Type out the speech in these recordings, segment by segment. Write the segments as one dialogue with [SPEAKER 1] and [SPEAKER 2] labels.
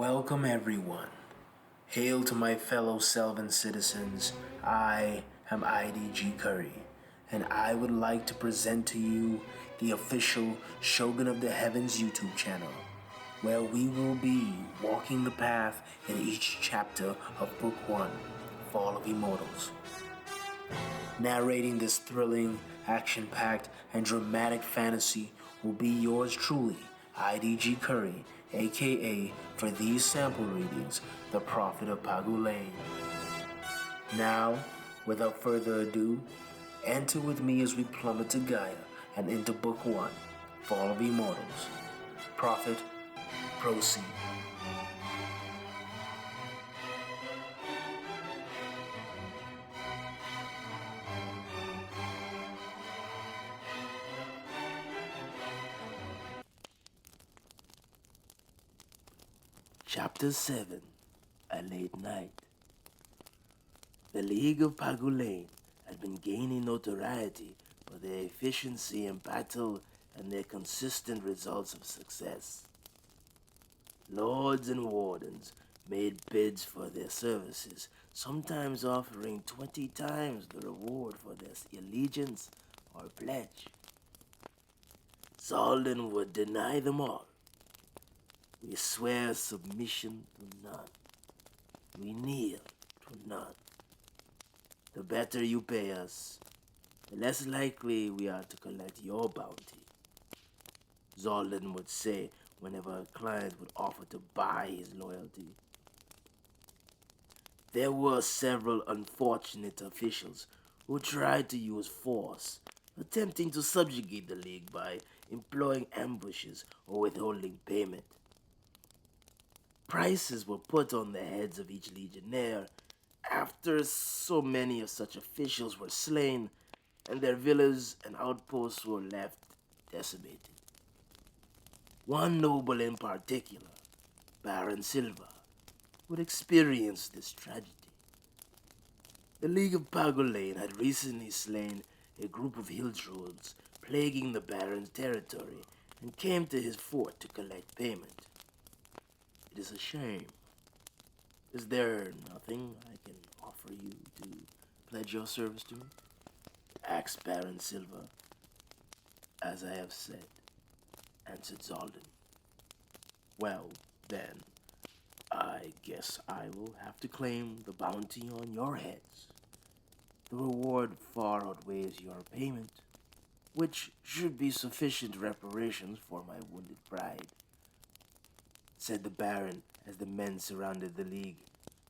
[SPEAKER 1] Welcome everyone. Hail to my fellow Selvan citizens. I am I.D.G. Curry, and I would like to present to you the official Shogun of the Heavens YouTube channel, where we will be walking the path in each chapter of Book 1, Fall of Immortals. Narrating this thrilling, action-packed, and dramatic fantasy will be yours truly, I.D.G. Curry, aka, for these sample readings, the Prophet of Pagulane. Now, without further ado, enter with me as we plummet to Gaia and into Book 1, Fall of Immortals. Prophet, proceed.
[SPEAKER 2] Chapter 7, A Late Night. The League of Pagulane had been gaining notoriety for their efficiency in battle and their consistent results of success. Lords and wardens made bids for their services, sometimes offering 20 times the reward for their allegiance or pledge. Zaldan would deny them all. We swear submission to none. We kneel to none. The better you pay us, the less likely we are to collect your bounty, Zaldan would say whenever a client would offer to buy his loyalty. There were several unfortunate officials who tried to use force, attempting to subjugate the League by employing ambushes or withholding payment. Prices were put on the heads of each legionnaire after so many of such officials were slain and their villas and outposts were left decimated. One noble in particular, Baron Silva, would experience this tragedy. The League of Pagulane had recently slain a group of hill trolls plaguing the Baron's territory and came to his fort to collect payment. It is a shame. Is there nothing I can offer you to pledge your service to me? Asked Baron Silva. As I have said, answered Zaldan. Well, then, I guess I will have to claim the bounty on your heads. The reward far outweighs your payment, which should be sufficient reparations for my wounded pride, said the Baron as the men surrounded the League,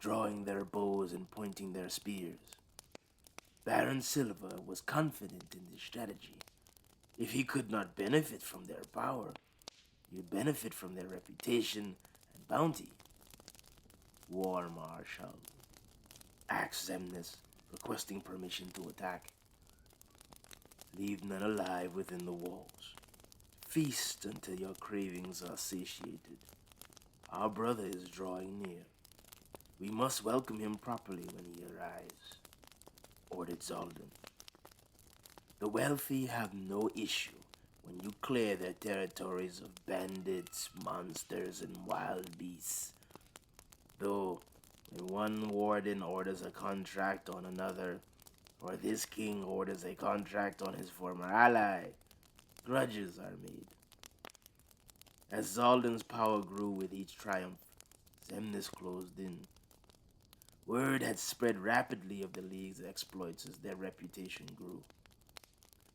[SPEAKER 2] drawing their bows and pointing their spears. Baron Silva was confident in this strategy. If he could not benefit from their power, he would benefit from their reputation and bounty. War Marshal, asked Xemnas, requesting permission to attack. Leave none alive within the walls. Feast until your cravings are satiated. Our brother is drawing near. We must welcome him properly when he arrives, ordered Zaldan. The wealthy have no issue when you clear their territories of bandits, monsters, and wild beasts. Though, when one warden orders a contract on another, or this king orders a contract on his former ally, grudges are made. As Zaldan's power grew with each triumph, Xemnas closed in. Word had spread rapidly of the League's exploits as their reputation grew.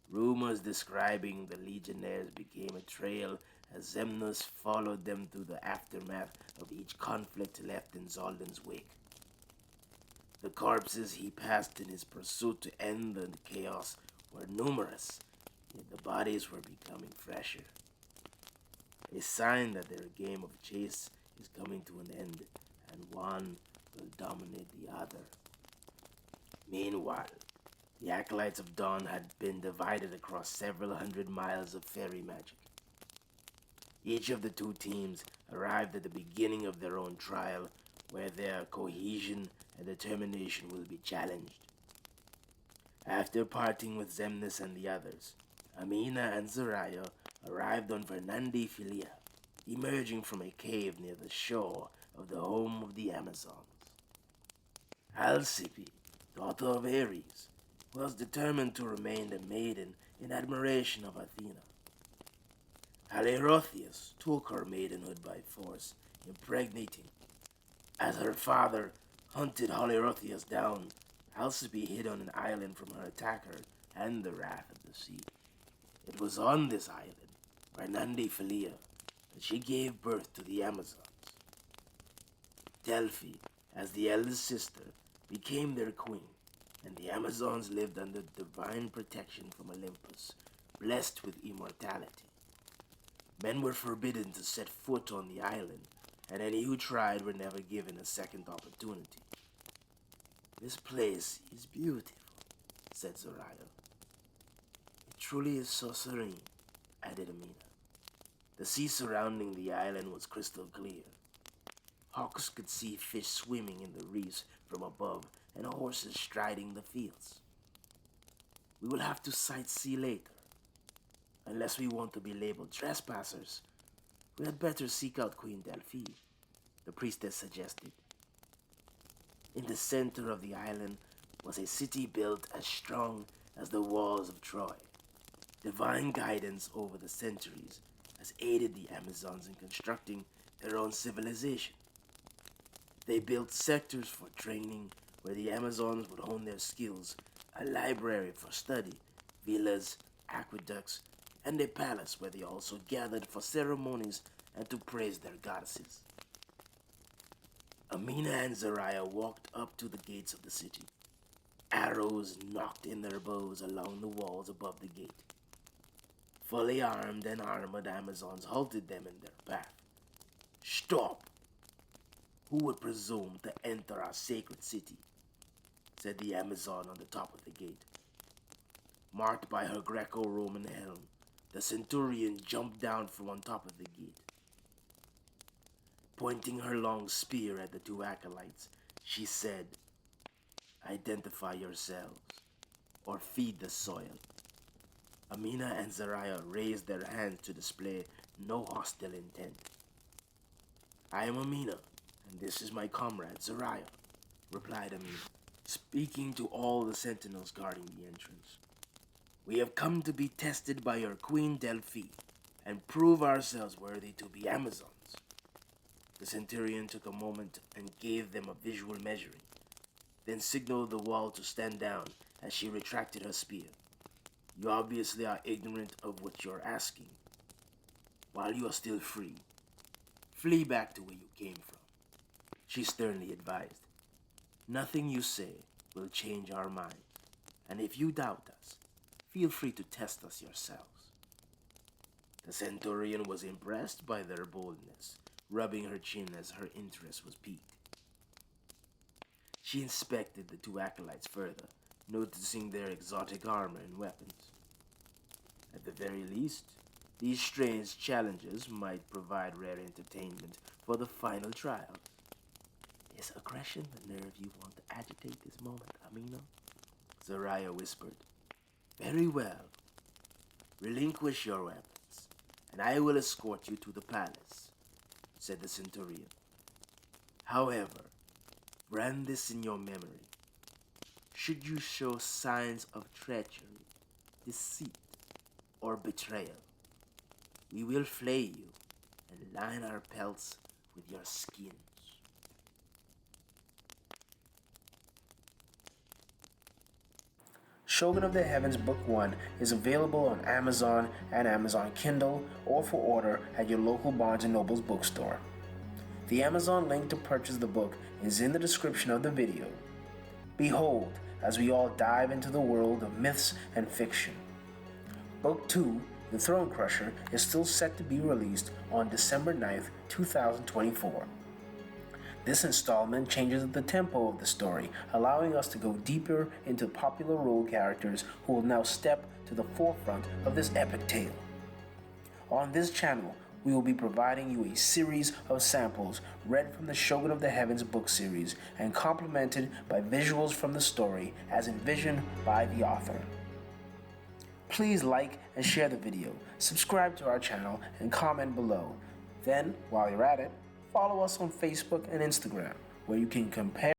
[SPEAKER 2] Rumors describing the legionnaires became a trail as Xemnas followed them through the aftermath of each conflict left in Zaldan's wake. The corpses he passed in his pursuit to end the chaos were numerous, yet the bodies were becoming fresher. A sign that their game of chase is coming to an end, and one will dominate the other. Meanwhile, the Acolytes of Dawn had been divided across several hundred miles of fairy magic. Each of the two teams arrived at the beginning of their own trial, where their cohesion and determination will be challenged. After parting with Xemnas and the others, Amina and Zaraya arrived on Fernandi Filia, emerging from a cave near the shore of the home of the Amazons. Alcippe, daughter of Ares, was determined to remain a maiden in admiration of Athena. Halirotheus took her maidenhood by force, impregnating. As her father hunted Halirotheus down, Alcippe hid on an island from her attacker and the wrath of the sea. It was on this island, where Nandi Philia, that she gave birth to the Amazons. Delphi, as the eldest sister, became their queen, and the Amazons lived under divine protection from Olympus, blessed with immortality. Men were forbidden to set foot on the island, and any who tried were never given a second opportunity. "This place is beautiful," said Zoraya. "It truly is so serene," added Amina. The sea surrounding the island was crystal clear. Hawks could see fish swimming in the reefs from above and horses striding the fields. "We will have to sightsee later. Unless we want to be labeled trespassers, we had better seek out Queen Delphi," the priestess suggested. In the center of the island was a city built as strong as the walls of Troy. Divine guidance over the centuries has aided the Amazons in constructing their own civilization. They built sectors for training where the Amazons would hone their skills, a library for study, villas, aqueducts, and a palace where they also gathered for ceremonies and to praise their goddesses. Amina and Zoraya walked up to the gates of the city. Arrows knocked in their bows along the walls above the gate. Fully armed and armored Amazons halted them in their path. "Stop! Who would presume to enter our sacred city?" said the Amazon on the top of the gate. Marked by her Greco-Roman helm, the centurion jumped down from on top of the gate. Pointing her long spear at the two acolytes, she said, "Identify yourselves, or feed the soil." Amina and Zoraya raised their hands to display no hostile intent. "I am Amina, and this is my comrade Zoraya," replied Amina, speaking to all the sentinels guarding the entrance. "We have come to be tested by your Queen Delphi, and prove ourselves worthy to be Amazons." The centurion took a moment and gave them a visual measuring, then signaled the wall to stand down as she retracted her spear. "You obviously are ignorant of what you're asking. While you are still free, flee back to where you came from," she sternly advised. "Nothing you say will change our minds, and if you doubt us, feel free to test us yourselves." The centurion was impressed by their boldness, rubbing her chin as her interest was piqued. She inspected the two acolytes further, noticing their exotic armor and weapons. At the very least, these strange challenges might provide rare entertainment for the final trials. "Is aggression the nerve you want to agitate this moment, Amina?" Zoraya whispered. "Very well. Relinquish your weapons, and I will escort you to the palace," said the centurion. "However, brand this in your memory. Should you show signs of treachery, deceit, or betrayal, we will flay you and line our pelts with your skins."
[SPEAKER 1] Shogun of the Heavens Book 1 is available on Amazon and Amazon Kindle or for order at your local Barnes & Noble's bookstore. The Amazon link to purchase the book is in the description of the video. Behold, as we all dive into the world of myths and fiction. Book 2, The Throne Crusher, is still set to be released on December 9th, 2024. This installment changes the tempo of the story, allowing us to go deeper into popular role characters who will now step to the forefront of this epic tale. On this channel, we will be providing you a series of samples read from the Shogun of the Heavens book series and complemented by visuals from the story as envisioned by the author. Please like and share the video, subscribe to our channel, and comment below. Then, while you're at it, follow us on Facebook and Instagram, where you can compare